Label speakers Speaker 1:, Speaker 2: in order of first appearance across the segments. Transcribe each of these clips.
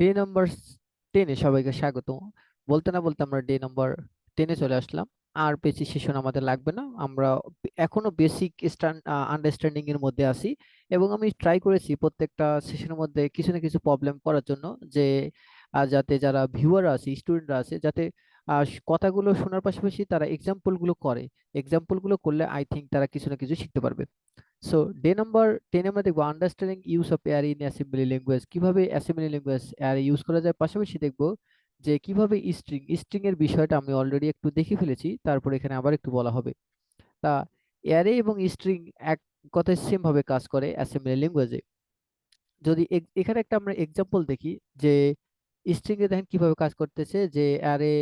Speaker 1: Day number 10-এ সবাইকে স্বাগত। বলতে না বলতে আমরা ডে নাম্বার 10-এ চলে আসলাম। আর বেশি সেশন আমাদের লাগবে না, আমরা এখনো বেসিক আন্ডারস্ট্যান্ডিং এর মধ্যে আছি। এবং আমি ট্রাই করেছি প্রত্যেকটা সেশনের মধ্যে কিছু না কিছু প্রবলেম করার জন্য, যে যাতে যারা ভিউয়ার আছে, স্টুডেন্টরা আছে, যাতে কথাগুলো শোনার পাশাপাশি তারা এক্সাম্পল গুলো করে। এক্সাম্পল গুলো করলে আই থিঙ্ক তারা কিছু না কিছু শিখতে পারবে। সো ডে নাম্বার 10 আমরা দেখবো understanding use of array in assembly language, কিভাবে অ্যাসেম্বলি ল্যাঙ্গুয়েজ অ্যারে ইউজ করা যায়। পাশাপাশি দেখবো যে কিভাবে স্ট্রিং এর বিষয়টা আমি অলরেডি একটু দেখে ফেলেছি, তারপর এখানে আবার একটু বলা হবে। তা অ্যারে এবং স্ট্রিং এক কথায় সেম ভাবে কাজ করে অ্যাসেম্বলি ল্যাঙ্গুয়েজে। যদি এখানে একটা আমরা এক্সাম্পল দেখি, যে স্ট্রিং এ দেখেন কিভাবে কাজ করতেছে, যে অ্যারে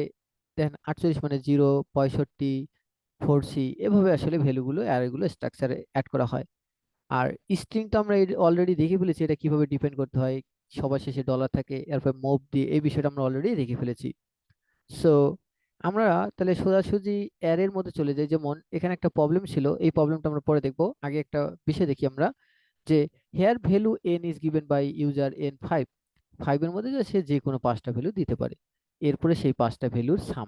Speaker 1: দেখেন 48 মানে 0, 65, 4C, এভাবে আসলে ভ্যালুগুলো অ্যারেগুলো স্ট্রাকচারে অ্যাড করা হয়। আর স্ট্রিং তো আমরা অলরেডি দেখে ফেলেছি এটা কিভাবে ডিপেন্ড করতে হয়। সবার শেষে ডলার থাকে, এরপর মুভ দিয়ে, এই বিষয়টা আমরা অলরেডি দেখে ফেলেছি। সো আমরা তাহলে সোজাসুজি অ্যারের মধ্যে চলে যাই। যেমন এখানে একটা প্রবলেম ছিল, এই প্রবলেমটা আমরা পরে দেখবো, আগে একটা বিষয় দেখি আমরা, যে here value n is given by user n 5, 5 এর মধ্যে যে সে যে কোনো 5টা ভ্যালু দিতে পারে, এরপরে সেই 5টা ভ্যালুর সাম।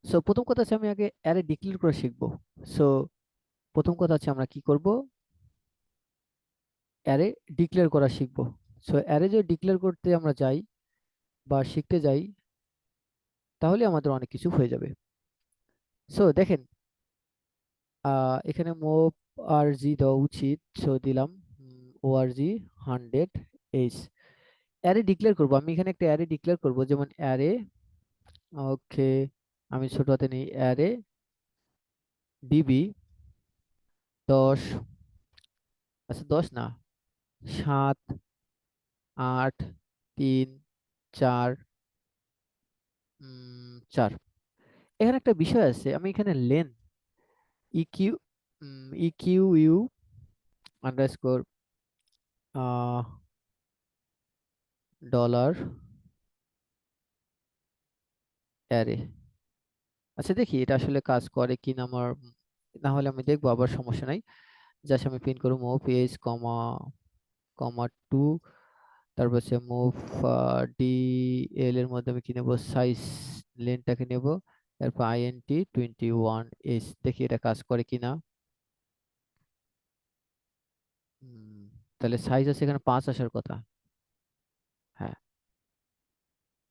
Speaker 1: সো প্রথম কথা হচ্ছে আমি আগে অ্যারে ডিক্লেয়ার করে শিখবো। সো প্রথম কথা হচ্ছে আমরা কি করব, অ্যারে ডিক্লেয়ার করা শিখব। সো অ্যারে যদি ডিক্লেয়ার করতে আমরা যাই বা শিখতে যাই, তাহলে আমাদের অনেক কিছু হয়ে যাবে। সো দেখেন, এখানে মুভ আর জি দেওয়া উচিত, সো দিলাম ও আর জি 100 অ্যারে ডিক্লেয়ার করব। আমি এখানে একটা অ্যারে ডিক্লেয়ার করব, যেমন অ্যারে, ওকে, আমি ছোট হাতে নেই, অ্যারে ডিবি 10, আচ্ছা 10 না, 7, 8, 3, 4, 4। এখানে একটা বিষয় আছে, আমি এখানে len eq eq u underscore dollar array. আচ্ছা দেখি এটা আসলে কাজ করে কি না আমার, না হলে আমি দেখবো, আবার সমস্যা নাই। জাস্ট আমি প্রিন্ট করবো মুভ পেজ কমা কমা 2, তারপর হচ্ছে মুভ ডি এল এর মধ্যে আমি কি নেবো, সাইজ লেনটাকে নেব, তারপর আইএনটি 21 দেখি এটা কাজ করে কিনা। তাহলে সাইজ আছে এখানে 5 আসার কথা। হ্যাঁ,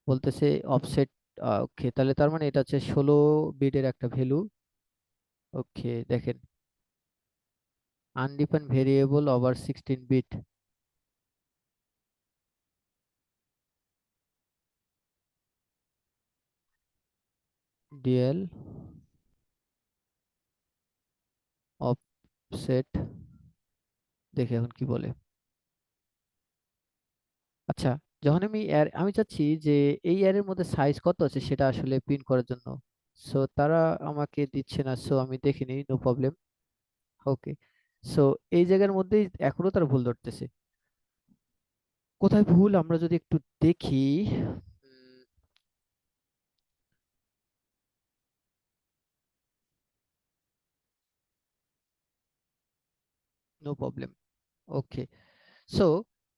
Speaker 1: বলতেছে অফসেট। ওকে, তাহলে তার মানে এটা হচ্ছে 16 বিটের একটা ভ্যালু। ওকে দেখেন, undefined variable over 16 bit, DL offset, দেখে এখন কি বলে। আচ্ছা, যখন আমি চাচ্ছি যে এই এর মধ্যে সাইজ কত আছে সেটা আসলে প্রিন্ট করার জন্য, সো তারা আমাকে দিচ্ছে না, সো আমি দেখিনি, নো প্রবলেম। ওকে, সো এই জায়গার মধ্যেই এখনো তারা ভুল ধরতেছে। কোথায় ভুল আমরা যদি একটু দেখি, নো প্রবলেম। ওকে, সো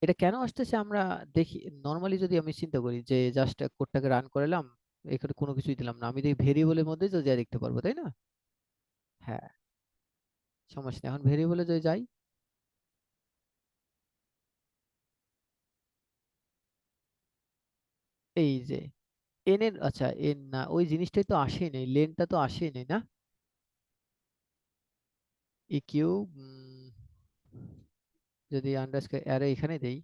Speaker 1: এটা কেন আসতেছে আমরা দেখি। নর্মালি যদি আমি চিন্তা করি যে জাস্ট কোডটাকে রান করলাম, এখানে কোনো কিছুই দিলাম না, আমি দেখি ভেরিয়েবলের মধ্যে তো যা দেখতে পারবো, তাই না? হ্যাঁ, সমস্যা নেই, এখন ভেরিয়েবলে যদি যাই, এই যে এন এর, আচ্ছা এন না, ওই জিনিসটাই তো আসেই নাই, লেনটা তো আসেই নাই না। ইকিউ যদি আন্ডারস্কোর অ্যারে এখানে দেই,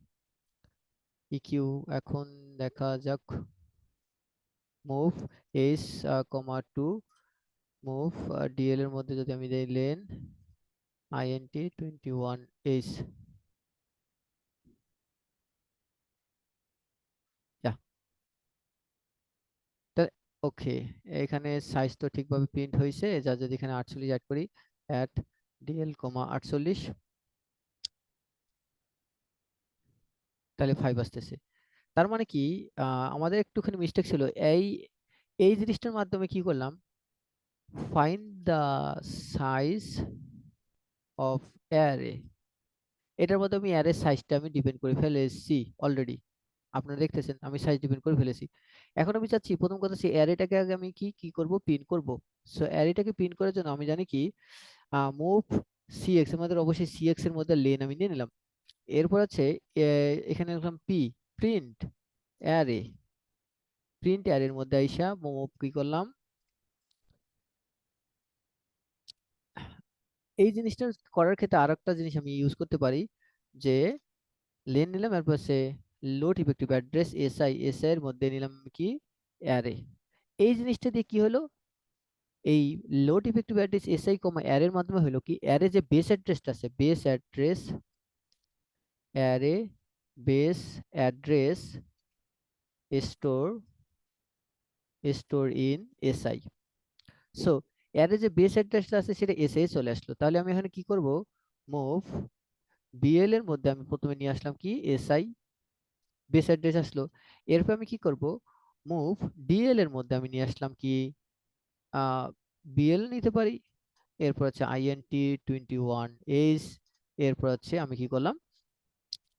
Speaker 1: ইকিউ এখন দেখা যাক, মুভ এস কমা 2, মুভ ডিএল এর মধ্যে যদি আমি দেই লেন আইএনটি 21 যা। ওকে, এখানে সাইজ তো ঠিকভাবে প্রিন্ট হয়েছে, যা যদি এখানে 48 অ্যাড করি, অ্যাট ডিএল কমা 48, তাহলে 5 আসতেছে। তার মানে কি, আমাদের একটুখানি মিস্টেক ছিল। এই এই জিনিসটার মাধ্যমে কি করলাম, find the size of array, এটার মধ্যে আমি অ্যারে সাইজটা আমি ডিপেন্ড করে ফেলেছি অলরেডি। আপনারা দেখতেছেন আমি সাইজ ডিফাইন করে ফেলেছি। এখন আমি চাচ্ছি প্রথম কথা হচ্ছে অ্যারেটাকে আগে আমি কি কি করব, প্রিন্ট করব। সো অ্যারেটাকে প্রিন্ট করার জন্য আমি জানি কি মুভ সিএক্স, আমাদের অবশ্যই সিএক্স এর মধ্যে লেন আমি নিয়ে নিলাম। এরপর আছে এখানে লিখলাম পি, প্রিন্ট অ্যারে, প্রিন্ট অ্যারের মধ্যে আইসা মুভ কি করলাম, এই জিনিসটা করার ক্ষেত্রে আরেকটা জিনিস আমি ইউজ করতে পারি, যে লেন নিলাম এরপর সে লোড ইফেক্টিভ অ্যাড্রেস এসআই এর মধ্যে নিলাম কি অ্যারে। এই জিনিসটা দিয়ে কি হলো, এই লোড ইফেক্টিভ অ্যাড্রেস এসআই কমা অ্যারের মাধ্যমে হলো কি অ্যারে যে বেস অ্যাড্রেসটা আছে, base address, array base address store, store in SI. So array যে বেস অ্যাড্রেসটা আছে সেটা এসআই চলে আসলো। তাহলে আমি এখানে কি করব, মুভ বিএল এর মধ্যে আমি প্রথমে নিয়ে আসলাম কি এসআই, বেস অ্যাড্রেস আসলো। এরপর আমি কি করব, মুভ ডিএল এর মধ্যে আমি নিয়ে আসলাম কি বিএল নিতে পারি। এরপর হচ্ছে আইএনটি 21 এইচ। এরপর হচ্ছে আমি কি করলাম,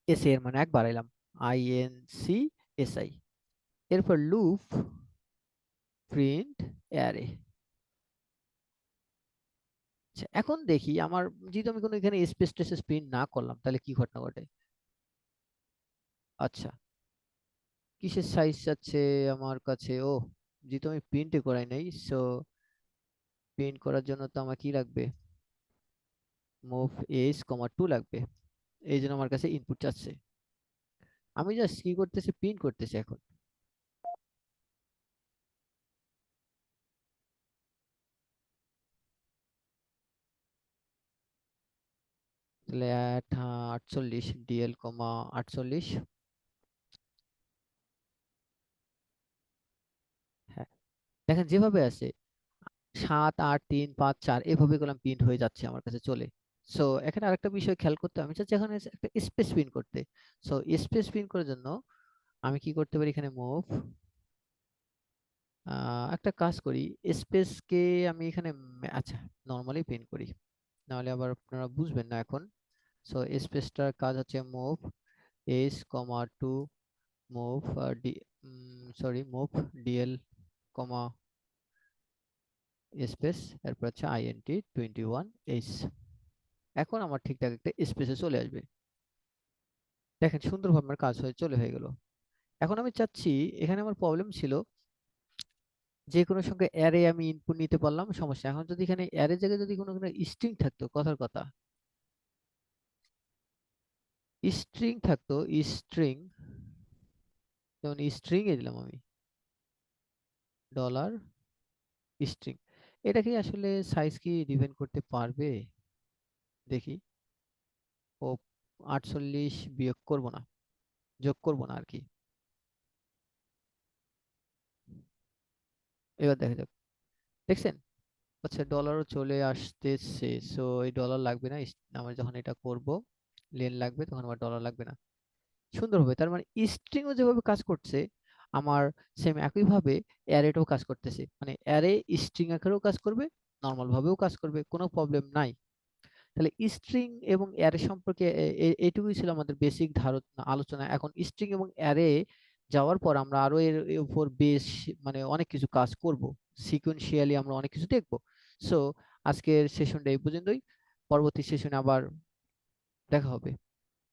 Speaker 1: এসআই এর মানে এক বাড়াইলাম, আইএনসি এসআই। এরপর লুপ প্রিন্ট অ্যারে। আচ্ছা এখন দেখি আমার, যেহেতু আমি কোনো এখানে স্পেস টেসেস প্রিন্ট না করলাম তাহলে কি ঘটনা ঘটে। আচ্ছা, কিসের সাইজ আছে আমার কাছে, ও যেহেতু আমি প্রিন্টে করাই নাই, সো প্রিন্ট করার জন্য তো আমার কি লাগবে, মুভ এইচ কমা 2 লাগবে। এই জন্য আমার কাছে ইনপুট চাচ্ছে, আমি জাস্ট কি করতেছি, প্রিন্ট করতেছি এখন। তাহলে 48 ডিএল কমা 48। হ্যাঁ, দেখেন যেভাবে আছে 7 8 3 5 4 এভাবে করলাম প্রিন্ট হয়ে যাচ্ছে আমার কাছে চলে। সো এখানে আরেকটা বিষয় খেয়াল করতে হবে, আমি চাচ্ছি এখানে একটা স্পেস প্রিন্ট করতে। সো স্পেস প্রিন্ট করার জন্য আমি কি করতে পারি, এখানে মুভ একটা কাজ করি, স্পেসকে আমি এখানে আচ্ছা নর্মালি প্রিন্ট করি, নাহলে আবার আপনারা বুঝবেন না এখন। সো স্পেসটার কাজ হচ্ছে move H comma 2, move D sorry move DL comma space, এরপর হচ্ছে আইএনটি 21 এইচ। এখন আমার ঠিকঠাক একটা স্পেসে চলে আসবে। দেখেন সুন্দরভাবে আমার কাজ হয়ে চলে হয়ে গেল। এখন আমি চাচ্ছি, এখানে আমার প্রবলেম ছিল যে কোনো সঙ্গে অ্যারে আমি ইনপুট নিতে পারলাম সমস্যা, এখন যদি এখানে অ্যারে জায়গায় যদি কোনো কোনো স্ট্রিং থাকতো, কথার কথা স্ট্রিং থাকতো, স্ট্রিং, যেমন স্ট্রিং এ দিলাম আমি ডলার স্ট্রিং, এটা কি আসলে সাইজ কি ডিফাইন করতে পারবে, দেখি। ও 48 বিয়োগ করব না, যোগ করব না আর কি। এবার দেখা যাক, দেখছেন, আচ্ছা ডলারও চলে আসতেছে। সো এই ডলার লাগবে না, আমার যখন এটা করব লেন লাগবে তখন আমার ডলার লাগবে না। সুন্দরভাবে তার মানে স্ট্রিংও যেভাবে কাজ করছে আমার সেম একইভাবে অ্যারেটাও কাজ করতেছে, মানে অ্যারে স্ট্রিং আকারেও কাজ করবে, নর্মাল ভাবেও কাজ করবে, কোনো প্রবলেম নাই। তাহলে স্ট্রিং এবং অ্যারে সম্পর্কে এইটুকুই ছিল আমাদের বেসিক ধারণা আলোচনা। এখন স্ট্রিং এবং অ্যারে যাওয়ার পর আমরা আরো এর উপর বেশ মানে অনেক কিছু কাজ করব, সিকোয়েন্সিয়ালি আমরা অনেক কিছু দেখব। সো আজকের সেশনটা এই পর্যন্তই, পরবর্তী সেশনে আবার দেখা হবে।